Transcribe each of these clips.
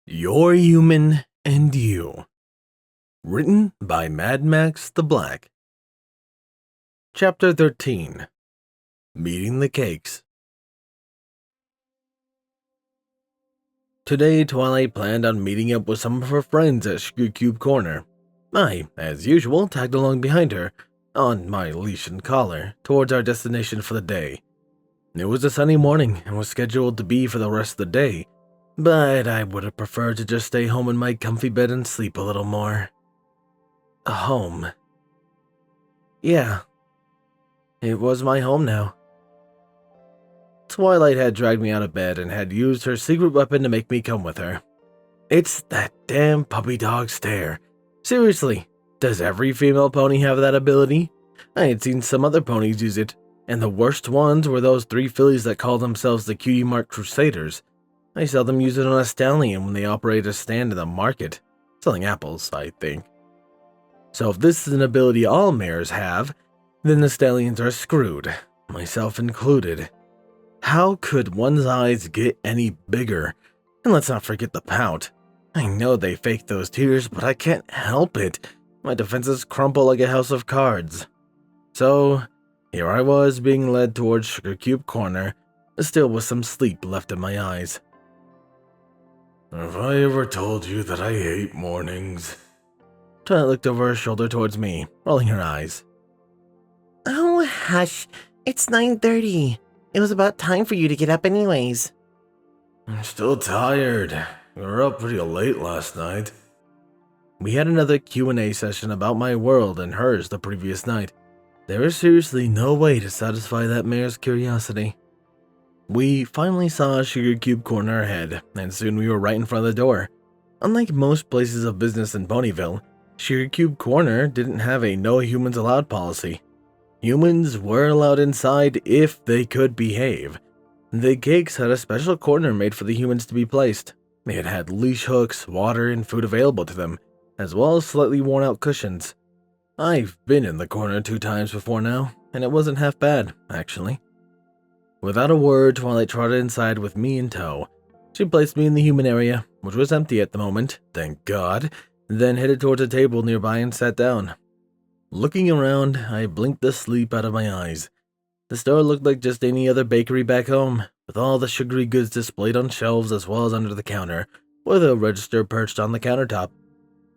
You're Human and You. Written by Mad Max the Black. Chapter 13. Meeting the Cakes. Today, Twilight planned on meeting up with some of her friends at Sugarcube Corner. I, as usual, tagged along behind her, on my leash and collar, towards our destination for the day. It was a sunny morning and was scheduled to be for the rest of the day, but I would have preferred to just stay home in my comfy bed and sleep a little more. Home. Yeah. It was my home now. Twilight had dragged me out of bed and had used her secret weapon to make me come with her. It's that damn puppy dog stare. Seriously, does every female pony have that ability? I had seen some other ponies use it, and the worst ones were those 3 fillies that called themselves the Cutie Mark Crusaders. I saw them use it on a stallion when they operated a stand in the market, selling apples, I think. So if this is an ability all mares have, then the stallions are screwed, myself included. How could one's eyes get any bigger? And let's not forget the pout. I know they fake those tears, but I can't help it. My defenses crumple like a house of cards. So, here I was being led towards Sugarcube Corner, still with some sleep left in my eyes. Have I ever told you that I hate mornings? Twilight looked over her shoulder towards me, rolling her eyes. Oh, hush. It's 9:30. It was about time for you to get up anyways. I'm still tired. We were up pretty late last night. We had another Q&A session about my world and hers the previous night. There was seriously no way to satisfy that mare's curiosity. We finally saw Sugarcube Corner ahead, and soon we were right in front of the door. Unlike most places of business in Ponyville, Sugarcube Corner didn't have a no humans allowed policy. Humans were allowed inside if they could behave. The cakes had a special corner made for the humans to be placed. It had leash hooks, water, and food available to them, as well as slightly worn out cushions. I've been in the corner 2 times before now, and it wasn't half bad, actually. Without a word, Twilight trotted inside with me in tow. She placed me in the human area, which was empty at the moment, thank God, then headed towards a table nearby and sat down. Looking around, I blinked the sleep out of my eyes. The store looked like just any other bakery back home, with all the sugary goods displayed on shelves as well as under the counter, with a register perched on the countertop.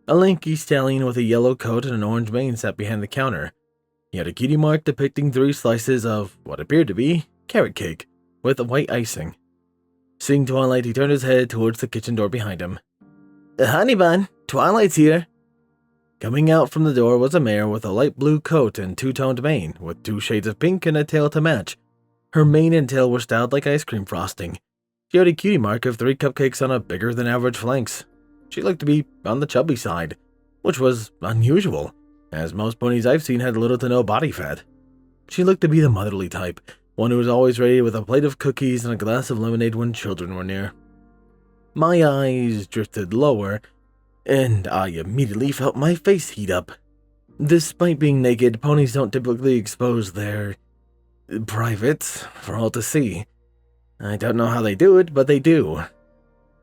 A lanky stallion with a yellow coat and an orange mane sat behind the counter. He had a cutie mark depicting 3 slices of what appeared to be carrot cake with white icing. Seeing Twilight, he turned his head towards the kitchen door behind him. Honey bun, Twilight's here. Coming out from the door was a mare with a light blue coat and 2-toned mane, with 2 shades of pink and a tail to match. Her mane and tail were styled like ice cream frosting. She had a cutie mark of 3 cupcakes on a bigger than average flanks. She looked to be on the chubby side, which was unusual, as most ponies I've seen had little to no body fat. She looked to be the motherly type, one who was always ready with a plate of cookies and a glass of lemonade when children were near. My eyes drifted lower, and I immediately felt my face heat up. Despite being naked, ponies don't typically expose their privates for all to see. I don't know how they do it, but they do.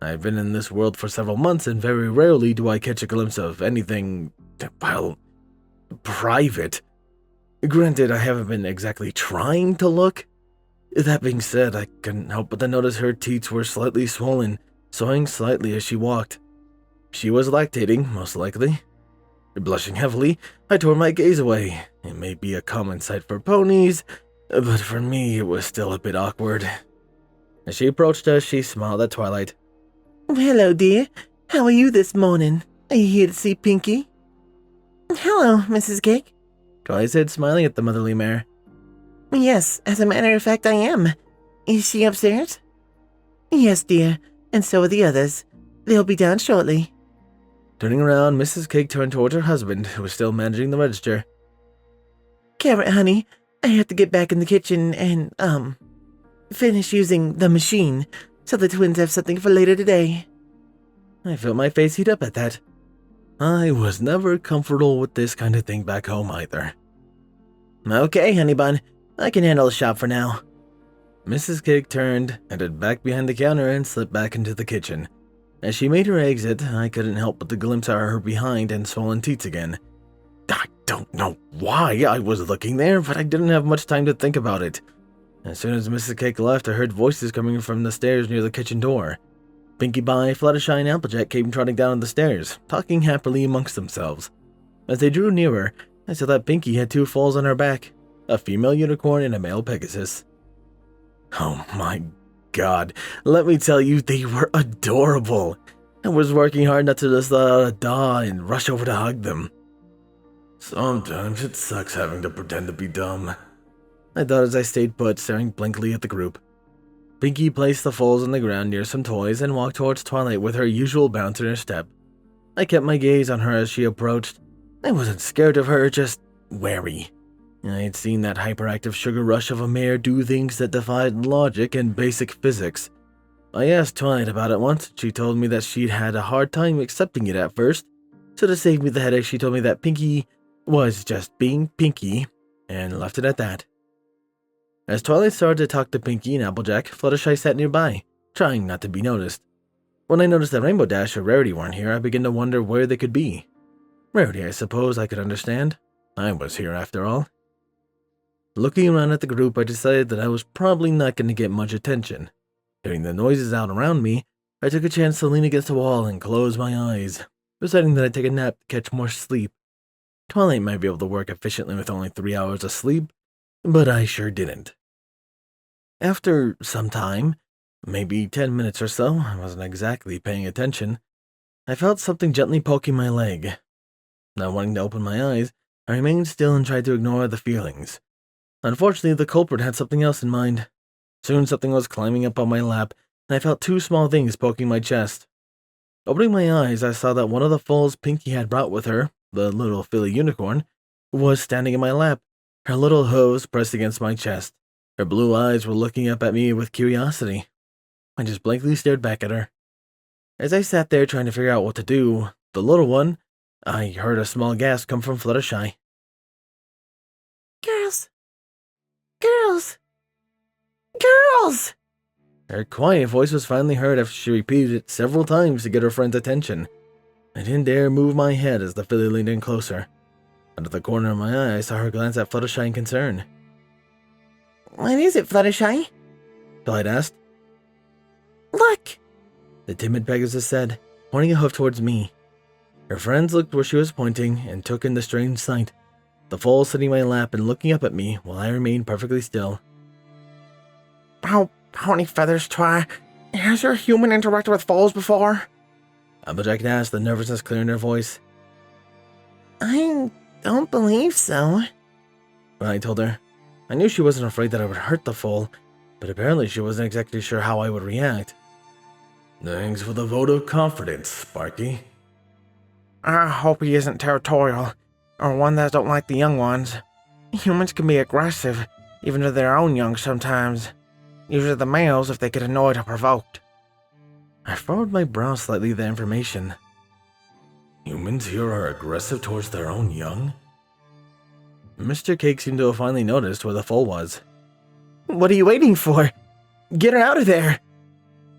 I've been in this world for several months, and very rarely do I catch a glimpse of anything, well, private. Granted, I haven't been exactly trying to look. That being said, I couldn't help but to notice her teats were slightly swollen, swaying slightly as she walked. She was lactating, most likely. Blushing heavily, I tore my gaze away. It may be a common sight for ponies, but for me it was still a bit awkward. As she approached us, she smiled at Twilight. Hello, dear. How are you this morning? Are you here to see Pinky? Hello, Mrs. Cake. Twilight said, smiling at the motherly mare. Yes, as a matter of fact, I am. Is she upstairs? Yes, dear, and so are the others. They'll be down shortly. Turning around, Mrs. Cake turned towards her husband, who was still managing the register. Carrot, honey, I have to get back in the kitchen and, finish using the machine, so the twins have something for later today. I felt my face heat up at that. I was never comfortable with this kind of thing back home either. Okay, honey bun, I can handle the shop for now. Mrs. Cake turned, headed back behind the counter, and slipped back into the kitchen. As she made her exit, I couldn't help but to glimpse at her behind and swollen teats again. I don't know why I was looking there, but I didn't have much time to think about it. As soon as Mrs. Cake left, I heard voices coming from the stairs near the kitchen door. Pinkie Pie, Fluttershy, and Applejack came trotting down the stairs, talking happily amongst themselves. As they drew nearer, I saw that Pinkie had 2 foals on her back, a female unicorn and a male Pegasus. Oh my god, let me tell you, they were adorable. I was working hard not to just let out a daw and rush over to hug them. Sometimes it sucks having to pretend to be dumb, I thought as I stayed put, staring blankly at the group. Pinkie placed the foals on the ground near some toys and walked towards Twilight with her usual bounce in her step. I kept my gaze on her as she approached. I wasn't scared of her, just wary. I had seen that hyperactive sugar rush of a mare do things that defied logic and basic physics. I asked Twilight about it once. She told me that she'd had a hard time accepting it at first, so to save me the headache, she told me that Pinkie was just being Pinkie, and left it at that. As Twilight started to talk to Pinkie and Applejack, Fluttershy sat nearby, trying not to be noticed. When I noticed that Rainbow Dash or Rarity weren't here, I began to wonder where they could be. Rarity, I suppose I could understand. I was here after all. Looking around at the group, I decided that I was probably not going to get much attention. Hearing the noises out around me, I took a chance to lean against the wall and close my eyes, deciding that I'd take a nap to catch more sleep. Twilight might be able to work efficiently with only 3 hours of sleep, but I sure didn't. After some time, maybe 10 minutes or so, I wasn't exactly paying attention, I felt something gently poking my leg. Not wanting to open my eyes, I remained still and tried to ignore the feelings. Unfortunately, the culprit had something else in mind. Soon something was climbing up on my lap, and I felt 2 small things poking my chest. Opening my eyes, I saw that one of the foals Pinkie had brought with her, the little filly unicorn, was standing in my lap, her little hooves pressed against my chest. Her blue eyes were looking up at me with curiosity. I just blankly stared back at her. As I sat there trying to figure out what to do, the little one, I heard a small gasp come from Fluttershy. Girls! Girls! Girls! Her quiet voice was finally heard after she repeated it several times to get her friend's attention. I didn't dare move my head as the filly leaned in closer. Out of the corner of my eye, I saw her glance at Fluttershy in concern. What is it, Fluttershy? Twilight asked. Look! The timid Pegasus said, pointing a hoof towards me. Her friends looked where she was pointing and took in the strange sight. The foal sitting in my lap and looking up at me while I remained perfectly still. How many feathers, Twi? Has your human interacted with foals before? Applejack asked, the nervousness clearing her voice. I don't believe so, I told her. I knew she wasn't afraid that I would hurt the foal, but apparently she wasn't exactly sure how I would react. Thanks for the vote of confidence, Sparky. I hope he isn't territorial, or one that don't like the young ones. Humans can be aggressive, even to their own young sometimes. Usually the males if they get annoyed or provoked. I furrowed my brow slightly at the information. Humans here are aggressive towards their own young? Mr. Cake seemed to have finally noticed where the foal was. What are you waiting for? Get her out of there!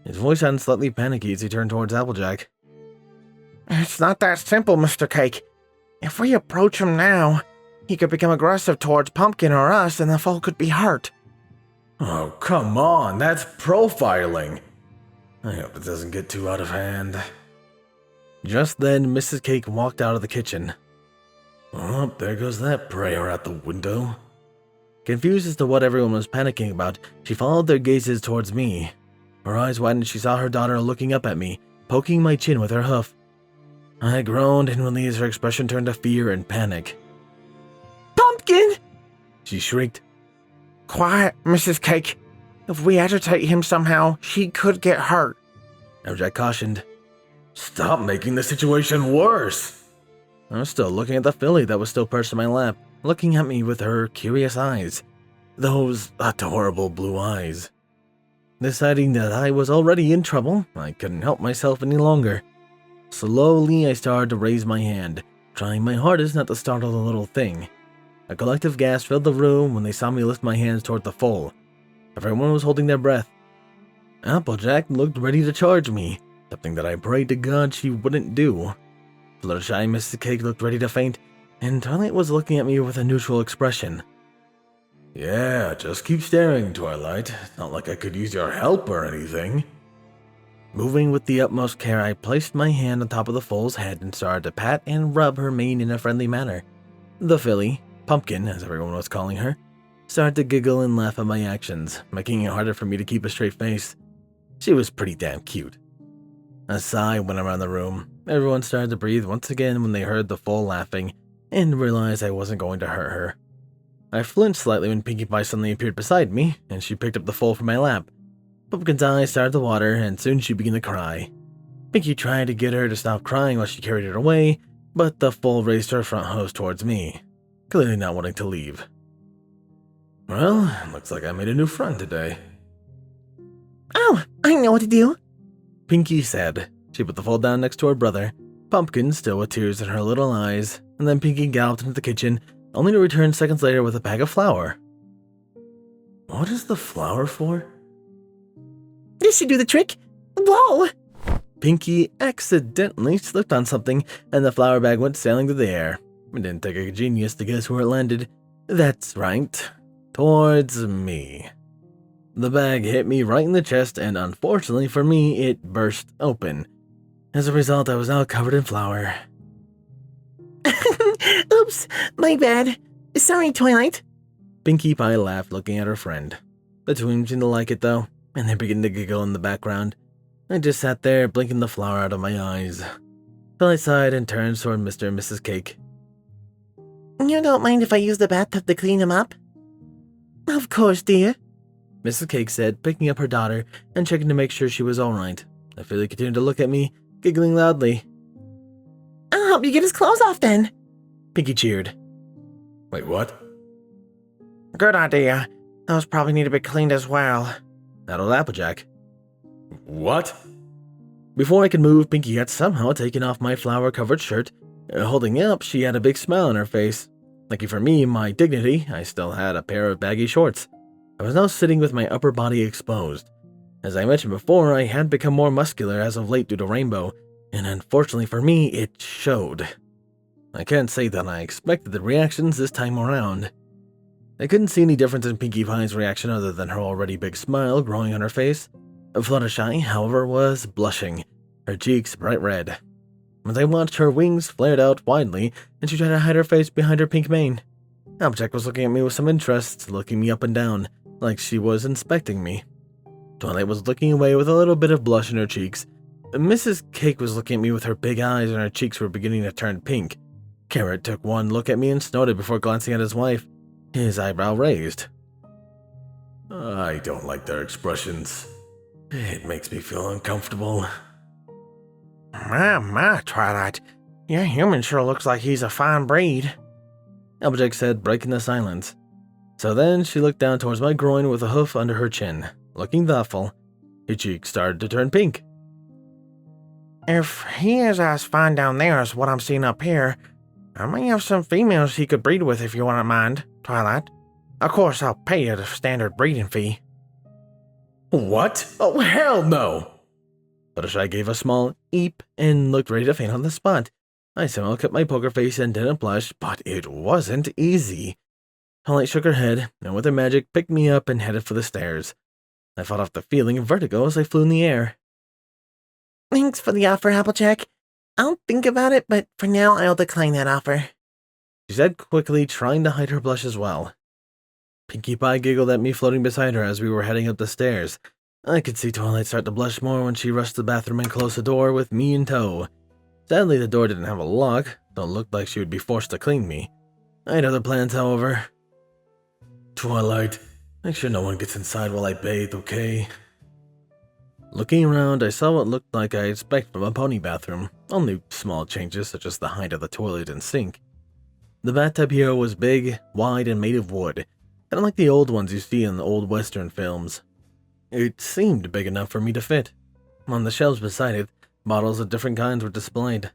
His voice sounded slightly panicky as he turned towards Applejack. It's not that simple, Mr. Cake. If we approach him now, he could become aggressive towards Pumpkin or us and the foal could be hurt. Oh, come on, that's profiling. I hope it doesn't get too out of hand. Just then, Mrs. Cake walked out of the kitchen. Oh, there goes that prayer out the window. Confused as to what everyone was panicking about, she followed their gazes towards me. Her eyes widened as she saw her daughter looking up at me, poking my chin with her hoof. I groaned inwardly as her expression turned to fear and panic. Pumpkin! She shrieked. Quiet, Mrs. Cake. If we agitate him somehow, she could get hurt. Applejack cautioned. Stop making the situation worse. I was still looking at the filly that was still perched in my lap, looking at me with her curious eyes. Those adorable blue eyes. Deciding that I was already in trouble, I couldn't help myself any longer. Slowly, I started to raise my hand, trying my hardest not to startle the little thing. A collective gasp filled the room when they saw me lift my hands toward the foal. Everyone was holding their breath. Applejack looked ready to charge me, something that I prayed to God she wouldn't do. Fluttershy Mrs. Cake looked ready to faint, and Twilight was looking at me with a neutral expression. Yeah, just keep staring, Twilight. It's not like I could use your help or anything. Moving with the utmost care, I placed my hand on top of the foal's head and started to pat and rub her mane in a friendly manner. The filly, Pumpkin as everyone was calling her, started to giggle and laugh at my actions, making it harder for me to keep a straight face. She was pretty damn cute. A sigh went around the room. Everyone started to breathe once again when they heard the foal laughing and realized I wasn't going to hurt her. I flinched slightly when Pinkie Pie suddenly appeared beside me, and she picked up the foal from my lap. Pumpkin's eyes started to water, and soon she began to cry. Pinkie tried to get her to stop crying while she carried her away, but the foal raised her front hooves towards me, clearly not wanting to leave. Well, looks like I made a new friend today. Oh, I know what to do, Pinkie said. She put the foal down next to her brother, Pumpkin still with tears in her little eyes, and then Pinkie galloped into the kitchen, only to return seconds later with a bag of flour. What is the flour for? This should do the trick. Whoa! Pinkie accidentally slipped on something, and the flour bag went sailing through the air. It didn't take a genius to guess where it landed. That's right, towards me. The bag hit me right in the chest, and unfortunately for me, it burst open. As a result, I was now covered in flour. Oops, my bad. Sorry, Twilight. Pinkie Pie laughed, looking at her friend. The twins seemed to like it, though, and they began to giggle in the background. I just sat there, blinking the flour out of my eyes. Twilight sighed and turned toward Mr. and Mrs. Cake. You don't mind if I use the bathtub to clean him up? Of course, dear, Mrs. Cake said, picking up her daughter and checking to make sure she was all right. The filly continued to look at me, giggling loudly. I'll help you get his clothes off then, Pinkie cheered. Wait, what? Good idea. Those probably need to be cleaned as well, Addled Applejack. What? Before I could move, Pinkie had somehow taken off my flour-covered shirt. Holding it up, she had a big smile on her face. Lucky for me, my dignity, I still had a pair of baggy shorts. I was now sitting with my upper body exposed. As I mentioned before, I had become more muscular as of late due to Rainbow, and unfortunately for me, it showed. I can't say that I expected the reactions this time around. I couldn't see any difference in Pinkie Pie's reaction other than her already big smile growing on her face. Fluttershy, however, was blushing, her cheeks bright red. As I watched, her wings flared out widely, and she tried to hide her face behind her pink mane. Applejack was looking at me with some interest, looking me up and down, like she was inspecting me. Twilight was looking away with a little bit of blush in her cheeks. Mrs. Cake was looking at me with her big eyes, and her cheeks were beginning to turn pink. Carrot took one look at me and snorted before glancing at his wife, his eyebrow raised. I don't like their expressions. It makes me feel uncomfortable. My, Twilight. Your human sure looks like he's a fine breed, Applejack said, breaking the silence. So then she looked down towards my groin with a hoof under her chin, looking thoughtful. Her cheeks started to turn pink. If he is as fine down there as what I'm seeing up here, I may have some females he could breed with if you wouldn't mind, Twilight. Of course, I'll pay you the standard breeding fee. What? Oh, hell no! Fluttershy gave a small eep and looked ready to faint on the spot. I somehow kept my poker face and didn't blush, but it wasn't easy. Twilight shook her head, and with her magic picked me up and headed for the stairs. I fought off the feeling of vertigo as I flew in the air. Thanks for the offer, Applejack. I'll think about it, but for now I'll decline that offer, she said quickly, trying to hide her blush as well. Pinkie Pie giggled at me floating beside her as we were heading up the stairs. I could see Twilight start to blush more when she rushed to the bathroom and closed the door with me in tow. Sadly, the door didn't have a lock, so it looked like she would be forced to clean me. I had other plans, however. Twilight, make sure no one gets inside while I bathe, okay? Looking around, I saw what looked like I expect from a pony bathroom, only small changes such as the height of the toilet and sink. The bathtub here was big, wide, and made of wood, kind of like the old ones you see in the old Western films. It seemed big enough for me to fit. On the shelves beside it, bottles of different kinds were displayed.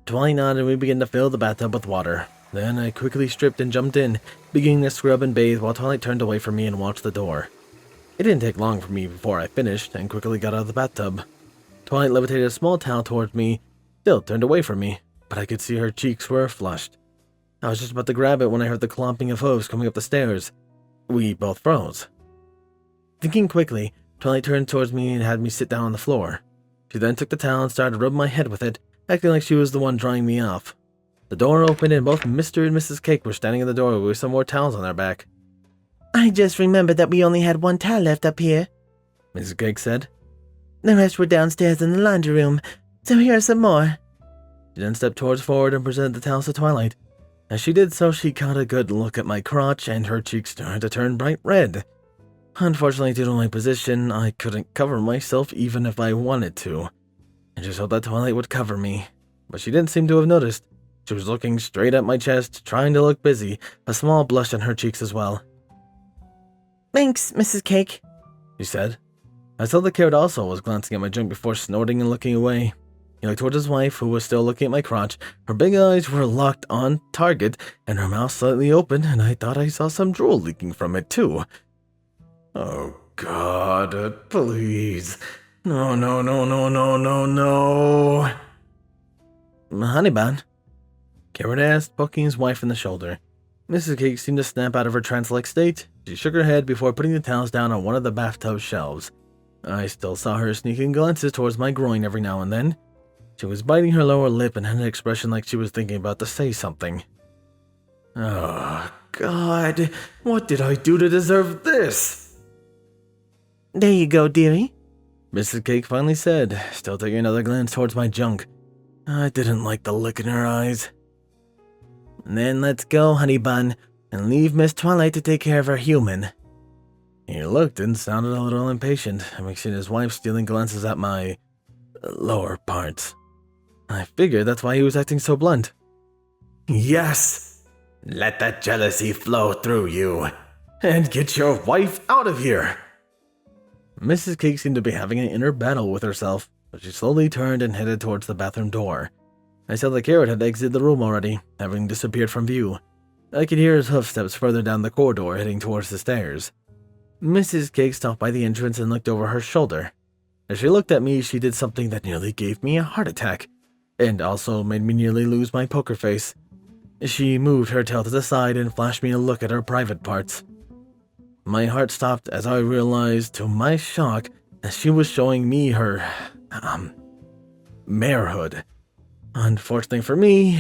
Twilight nodded and we began to fill the bathtub with water. Then I quickly stripped and jumped in, beginning to scrub and bathe while Twilight turned away from me and watched the door. It didn't take long for me before I finished and quickly got out of the bathtub. Twilight levitated a small towel towards me, still turned away from me, but I could see her cheeks were flushed. I was just about to grab it when I heard the clomping of hooves coming up the stairs. We both froze. Thinking quickly, Twilight turned towards me and had me sit down on the floor. She then took the towel and started rubbing my head with it, acting like she was the one drying me off. The door opened and both Mr. and Mrs. Cake were standing in the doorway with some more towels on their back. I just remembered that we only had one towel left up here, Mrs. Cake said. The rest were downstairs in the laundry room, so here are some more. She then stepped forward and presented the towels to Twilight. As she did so, she caught a good look at my crotch and her cheeks started to turn bright red. Unfortunately, due to my position, I couldn't cover myself even if I wanted to. I just hoped that Twilight would cover me, but she didn't seem to have noticed. She was looking straight at my chest, trying to look busy, a small blush on her cheeks as well. Thanks, Mrs. Cake, She said. I saw the carrot also was glancing at my junk before snorting and looking away. He looked towards his wife, who was still looking at my crotch. Her big eyes were locked on target, and her mouth slightly open, and I thought I saw some drool leaking from it too. Oh God, please. No. Honey bun? Carrot asked, poking his wife in the shoulder. Mrs. Cake seemed to snap out of her trance-like state. She shook her head before putting the towels down on one of the bathtub shelves. I still saw her sneaking glances towards my groin every now and then. She was biting her lower lip and had an expression like she was thinking about to say something. Oh, God, what did I do to deserve this? There you go, dearie, Mrs. Cake finally said, still taking another glance towards my junk. I didn't like the look in her eyes. Then let's go, honey bun, and leave Miss Twilight to take care of her human. He looked and sounded a little impatient, mixing his wife stealing glances at my lower parts. I figured that's why he was acting so blunt. Yes! Let that jealousy flow through you, and get your wife out of here! Mrs. Cake seemed to be having an inner battle with herself, but she slowly turned and headed towards the bathroom door. I saw the carrot had exited the room already, having disappeared from view. I could hear his hoofsteps further down the corridor heading towards the stairs. Mrs. Cake stopped by the entrance and looked over her shoulder. As she looked at me, she did something that nearly gave me a heart attack, and also made me nearly lose my poker face. She moved her tail to the side and flashed me a look at her private parts. My heart stopped as I realized, to my shock, that she was showing me her, marehood. Unfortunately for me,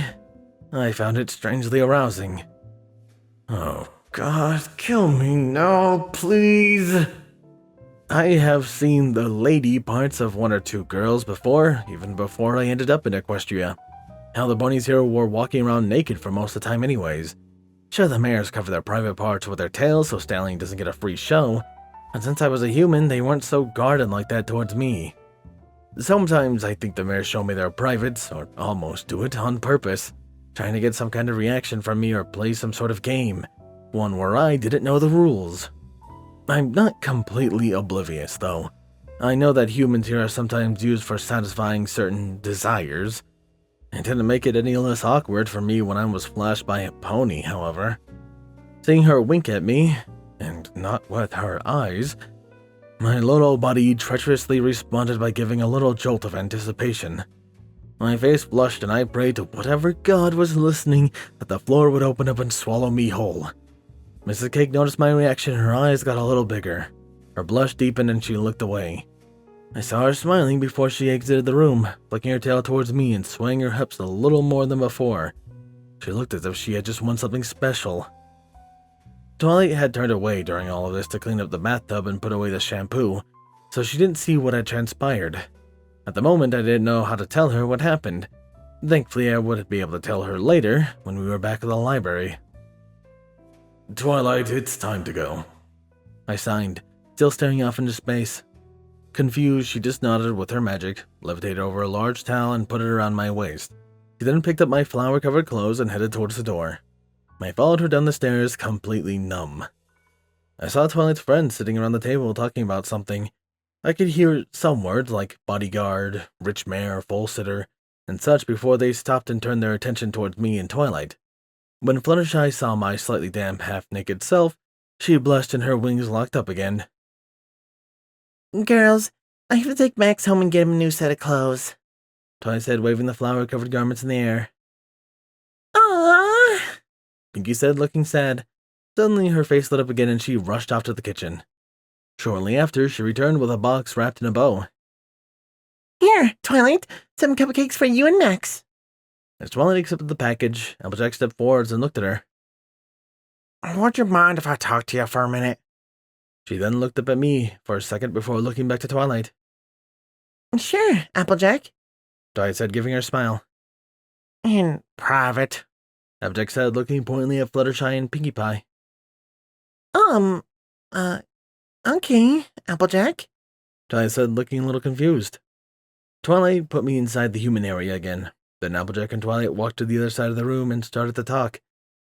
I found it strangely arousing. Oh God, kill me now, please. I have seen the lady parts of one or two girls before, even before I ended up in Equestria. How the bunnies here were walking around naked for most of the time anyways. Sure, the mares cover their private parts with their tails so Stallion doesn't get a free show, and since I was a human, they weren't so guarded like that towards me. Sometimes I think the mares show me their privates, or almost do it on purpose, trying to get some kind of reaction from me or play some sort of game, one where I didn't know the rules. I'm not completely oblivious, though. I know that humans here are sometimes used for satisfying certain desires. It didn't make it any less awkward for me when I was flashed by a pony, however. Seeing her wink at me, and not with her eyes, my little body treacherously responded by giving a little jolt of anticipation. My face flushed and I prayed to whatever god was listening that the floor would open up and swallow me whole. Mrs. Cake noticed my reaction and her eyes got a little bigger. Her blush deepened and she looked away. I saw her smiling before she exited the room, flicking her tail towards me and swaying her hips a little more than before. She looked as if she had just won something special. Twilight had turned away during all of this to clean up the bathtub and put away the shampoo, so she didn't see what had transpired. At the moment, I didn't know how to tell her what happened. Thankfully, I would be able to tell her later, when we were back at the library. Twilight, it's time to go, I signed, still staring off into space. Confused, she just nodded with her magic, levitated over a large towel and put it around my waist. She then picked up my flower-covered clothes and headed towards the door. I followed her down the stairs, completely numb. I saw Twilight's friends sitting around the table talking about something. I could hear some words like bodyguard, rich mare, full sitter, and such before they stopped and turned their attention towards me and Twilight. When Fluttershy saw my slightly damp, half-naked self, she blushed and her wings locked up again. Girls, I have to take Max home and get him a new set of clothes, Twilight said, waving the flower-covered garments in the air. Aww, Pinky said, looking sad. Suddenly, her face lit up again and she rushed off to the kitchen. Shortly after, she returned with a box wrapped in a bow. Here, Twilight, some cupcakes for you and Max. As Twilight accepted the package, Applejack stepped forwards and looked at her. Would you mind if I talk to you for a minute? She then looked up at me for a second before looking back to Twilight. Sure, Applejack. Twilight said, giving her a smile. In private. Applejack said, looking pointedly at Fluttershy and Pinkie Pie. Okay, Applejack. Twilight said, looking a little confused. Twilight put me inside the human area again. Then Applejack and Twilight walked to the other side of the room and started to talk.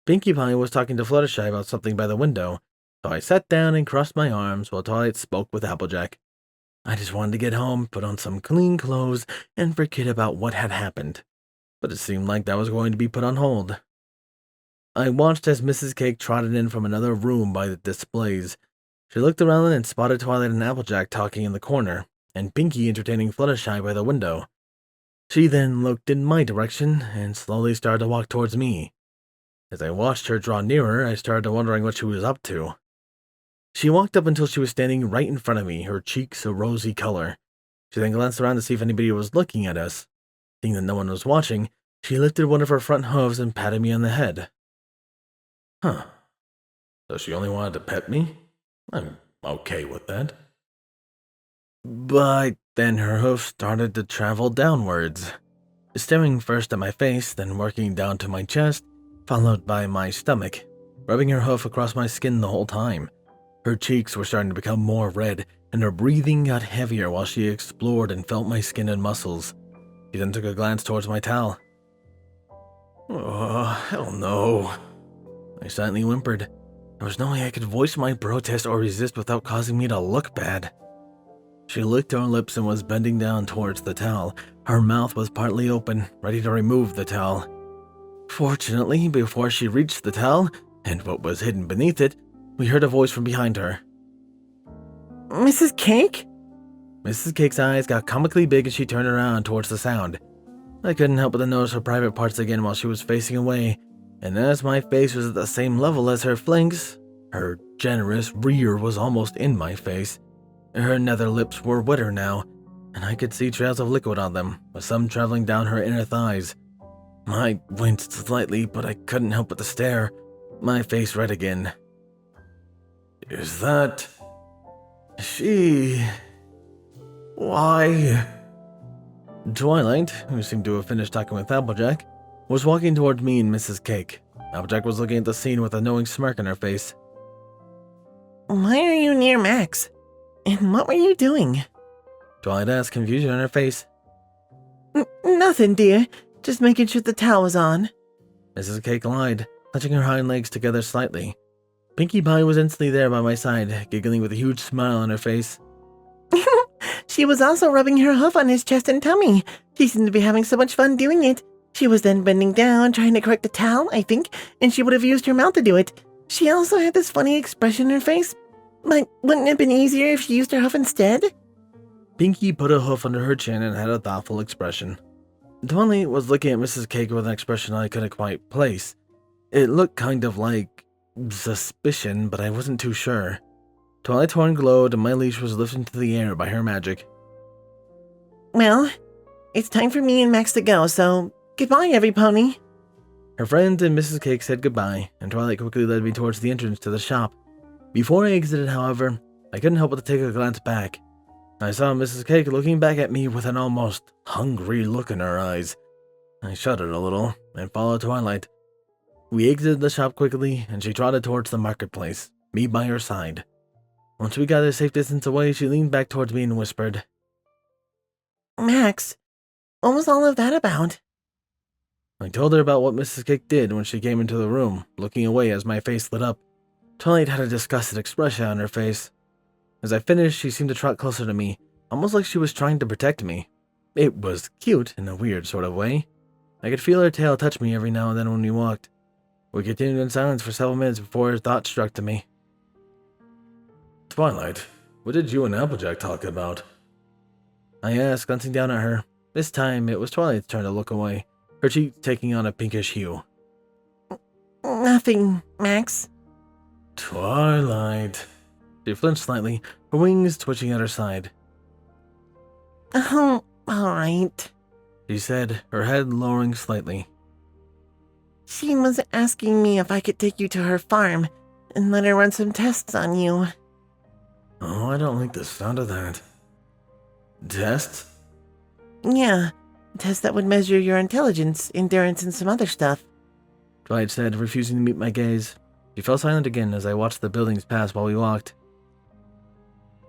Pinkie Pie was talking to Fluttershy about something by the window, so I sat down and crossed my arms while Twilight spoke with Applejack. I just wanted to get home, put on some clean clothes, and forget about what had happened. But it seemed like that was going to be put on hold. I watched as Mrs. Cake trotted in from another room by the displays. She looked around and spotted Twilight and Applejack talking in the corner, and Pinkie entertaining Fluttershy by the window. She then looked in my direction and slowly started to walk towards me. As I watched her draw nearer, I started wondering what she was up to. She walked up until she was standing right in front of me, her cheeks a rosy color. She then glanced around to see if anybody was looking at us. Seeing that no one was watching, she lifted one of her front hooves and patted me on the head. Huh. So she only wanted to pet me? I'm okay with that. But then her hoof started to travel downwards, staring first at my face, then working down to my chest, followed by my stomach, rubbing her hoof across my skin the whole time. Her cheeks were starting to become more red, and her breathing got heavier while she explored and felt my skin and muscles. She then took a glance towards my towel. Oh, hell no. I silently whimpered. There was no way I could voice my protest or resist without causing me to look bad. She licked her lips and was bending down towards the towel. Her mouth was partly open, ready to remove the towel. Fortunately, before she reached the towel, and what was hidden beneath it, we heard a voice from behind her. Mrs. Cake? Mrs. Cake's eyes got comically big as she turned around towards the sound. I couldn't help but to notice her private parts again while she was facing away, and as my face was at the same level as her flanks, her generous rear was almost in my face. Her nether lips were wetter now, and I could see trails of liquid on them, with some traveling down her inner thighs. I winced slightly, but I couldn't help but to stare, my face red again. Is that... she... Why... Twilight, who seemed to have finished talking with Applejack, was walking toward me and Mrs. Cake. Applejack was looking at the scene with a knowing smirk on her face. Why are you near Max? And what were you doing? Twilight asked, confusion on her face. Nothing, dear. Just making sure the towel was on. Mrs. Cake lied, touching her hind legs together slightly. Pinkie Pie was instantly there by my side, giggling with a huge smile on her face. She was also rubbing her hoof on his chest and tummy. She seemed to be having so much fun doing it. She was then bending down, trying to correct the towel, I think, and she would have used her mouth to do it. She also had this funny expression in her face. But wouldn't it have been easier if she used her hoof instead? Pinkie put a hoof under her chin and had a thoughtful expression. Twilight was looking at Mrs. Cake with an expression I couldn't quite place. It looked kind of like suspicion, but I wasn't too sure. Twilight's horn glowed and my leash was lifted into the air by her magic. Well, it's time for me and Max to go, so goodbye, every pony. Her friend and Mrs. Cake said goodbye, and Twilight quickly led me towards the entrance to the shop. Before I exited, however, I couldn't help but to take a glance back. I saw Mrs. Cake looking back at me with an almost hungry look in her eyes. I shuddered a little and followed Twilight. We exited the shop quickly, and she trotted towards the marketplace, me by her side. Once we got a safe distance away, she leaned back towards me and whispered, Max, what was all of that about? I told her about what Mrs. Cake did when she came into the room, looking away as my face lit up. Twilight had a disgusted expression on her face. As I finished, she seemed to trot closer to me, almost like she was trying to protect me. It was cute in a weird sort of way. I could feel her tail touch me every now and then when we walked. We continued in silence for several minutes before her thought struck to me. Twilight, what did you and Applejack talk about? I asked, glancing down at her. This time, it was Twilight's turn to look away, her cheeks taking on a pinkish hue. Nothing, Max. Twilight. She flinched slightly, her wings twitching at her side. Oh, alright. She said, her head lowering slightly. She was asking me if I could take you to her farm and let her run some tests on you. Oh, I don't like the sound of that. Tests? Yeah, tests that would measure your intelligence, endurance, and some other stuff. Twilight said, refusing to meet my gaze. She fell silent again as I watched the buildings pass while we walked.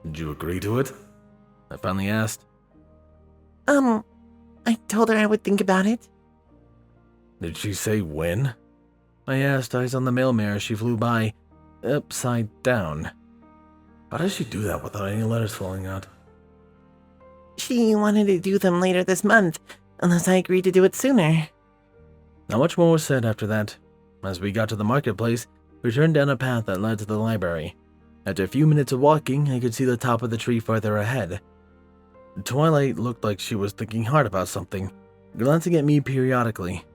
Did you agree to it? I finally asked. I told her I would think about it. Did she say when? I asked, eyes on the mail mirror as she flew by, upside down. How does she do that without any letters falling out? She wanted to do them later this month, unless I agreed to do it sooner. Not much more was said after that. As we got to the marketplace, we turned down a path that led to the library. After a few minutes of walking, I could see the top of the tree farther ahead. Twilight looked like she was thinking hard about something, glancing at me periodically.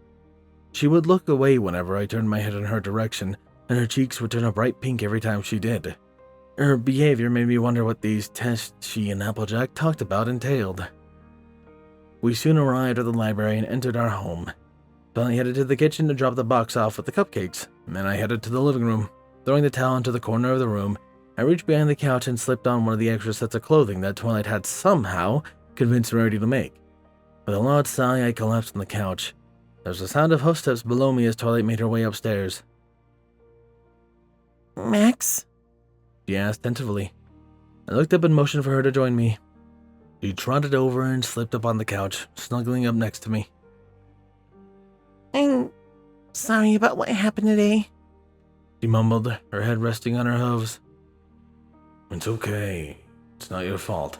She would look away whenever I turned my head in her direction, and her cheeks would turn a bright pink every time she did. Her behavior made me wonder what these tests she and Applejack talked about entailed. We soon arrived at the library and entered our home. Twilight headed to the kitchen to drop the box off with the cupcakes, and then I headed to the living room. Throwing the towel into the corner of the room, I reached behind the couch and slipped on one of the extra sets of clothing that Twilight had somehow convinced Rarity to make. With a loud sigh, I collapsed on the couch. There was the sound of footsteps below me as Twilight made her way upstairs. Max? She asked tentatively. I looked up in motion for her to join me. She trotted over and slipped up on the couch, snuggling up next to me. I'm sorry about what happened today. She mumbled, her head resting on her hooves. It's okay. It's not your fault.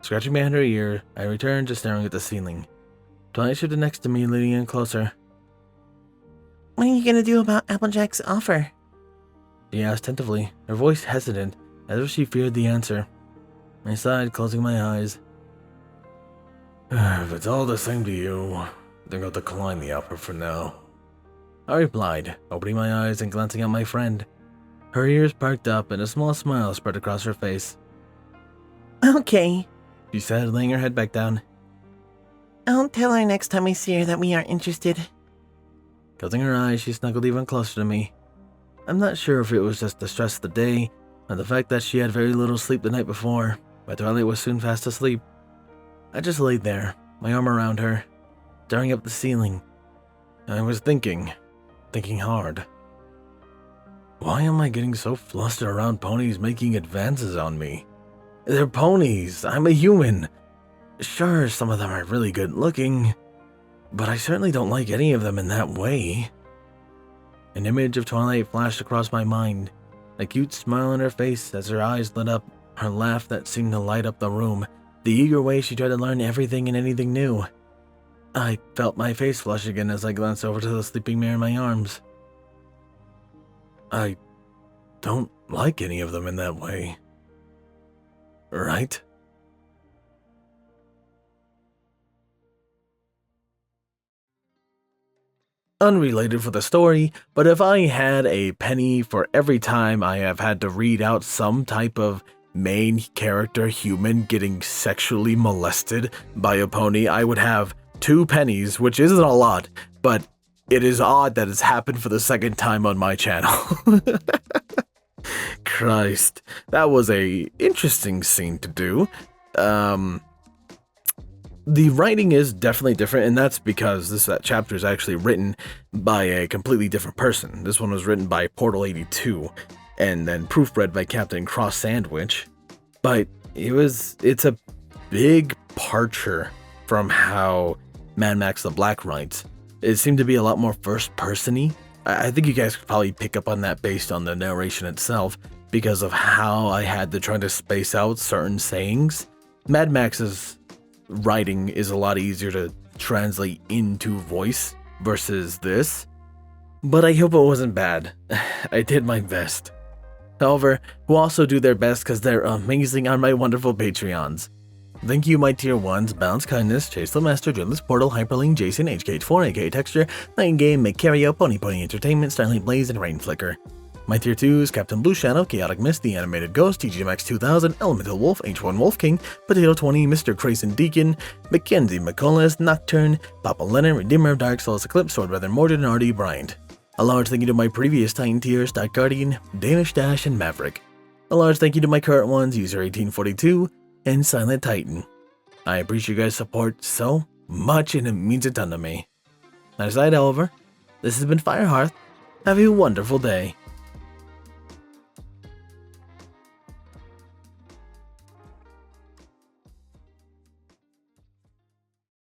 Scratching behind her ear, I returned to staring at the ceiling. Twilight shifted next to me, leaning in closer. What are you gonna do about Applejack's offer? She asked tentatively, her voice hesitant, as if she feared the answer. I sighed, closing my eyes. If it's all the same to you, then I'll decline the offer for now. I replied, opening my eyes and glancing at my friend. Her ears perked up and a small smile spread across her face. Okay. She said, laying her head back down. I'll tell her next time I see her that we are interested. Closing her eyes, she snuggled even closer to me. I'm not sure if it was just the stress of the day, or the fact that she had very little sleep the night before, but Twilight was soon fast asleep. I just laid there, my arm around her, staring up at the ceiling. I was thinking hard. Why am I getting so flustered around ponies making advances on me? They're ponies, I'm a human. Sure, some of them are really good looking, but I certainly don't like any of them in that way. An image of Twilight flashed across my mind, a cute smile on her face as her eyes lit up, her laugh that seemed to light up the room, the eager way she tried to learn everything and anything new. I felt my face flush again as I glanced over to the sleeping mare in my arms. I don't like any of them in that way. Right? Unrelated for the story, but if I had a penny for every time I have had to read out some type of main character human getting sexually molested by a pony, I would have 2 pennies, which isn't a lot, but it is odd that it's happened for the second time on my channel. Christ, that was a interesting scene to do. The writing is definitely different, and that's because this chapter is actually written by a completely different person. This one was written by Portal82, and then proofread by Captain Cross Sandwich. But it's a big departure from how Mad Max the Black writes. It seemed to be a lot more first-person-y. I think you guys could probably pick up on that based on the narration itself, because of how I had to try to space out certain sayings. Mad Max's writing is a lot easier to translate into voice versus this, but I hope it wasn't bad. I did my best. However, who also do their best because they're amazing on my wonderful Patreons. Thank you, my tier 1s, Bounce Kindness, Chase Lemaster, Dreamless Portal, Hyperlink, Jason, HK4, AK Texture, Night Game, Macario, Pony Pony Entertainment, Starlight Blaze, and Rain Flicker. My tier 2s, Captain Blueshadow, Chaotic Mist, The Animated Ghost, DJMX 2000, Elemental Wolf, H1 Wolf King, Potato 20, Mr. Crayson Deacon, Mackenzie McCullis, Nocturne, Papa Lennon, Redeemer of Dark Souls Eclipse, Swordbrother Mordred, and RD Bryant. A large thank you to my previous Titan tiers, Dark Guardian, Danish Dash, and Maverick. A large thank you to my current ones, User 1842, and Silent Titan. I appreciate you guys' support so much, and it means a ton to me. That aside, however, this has been Firehearth. Have a wonderful day.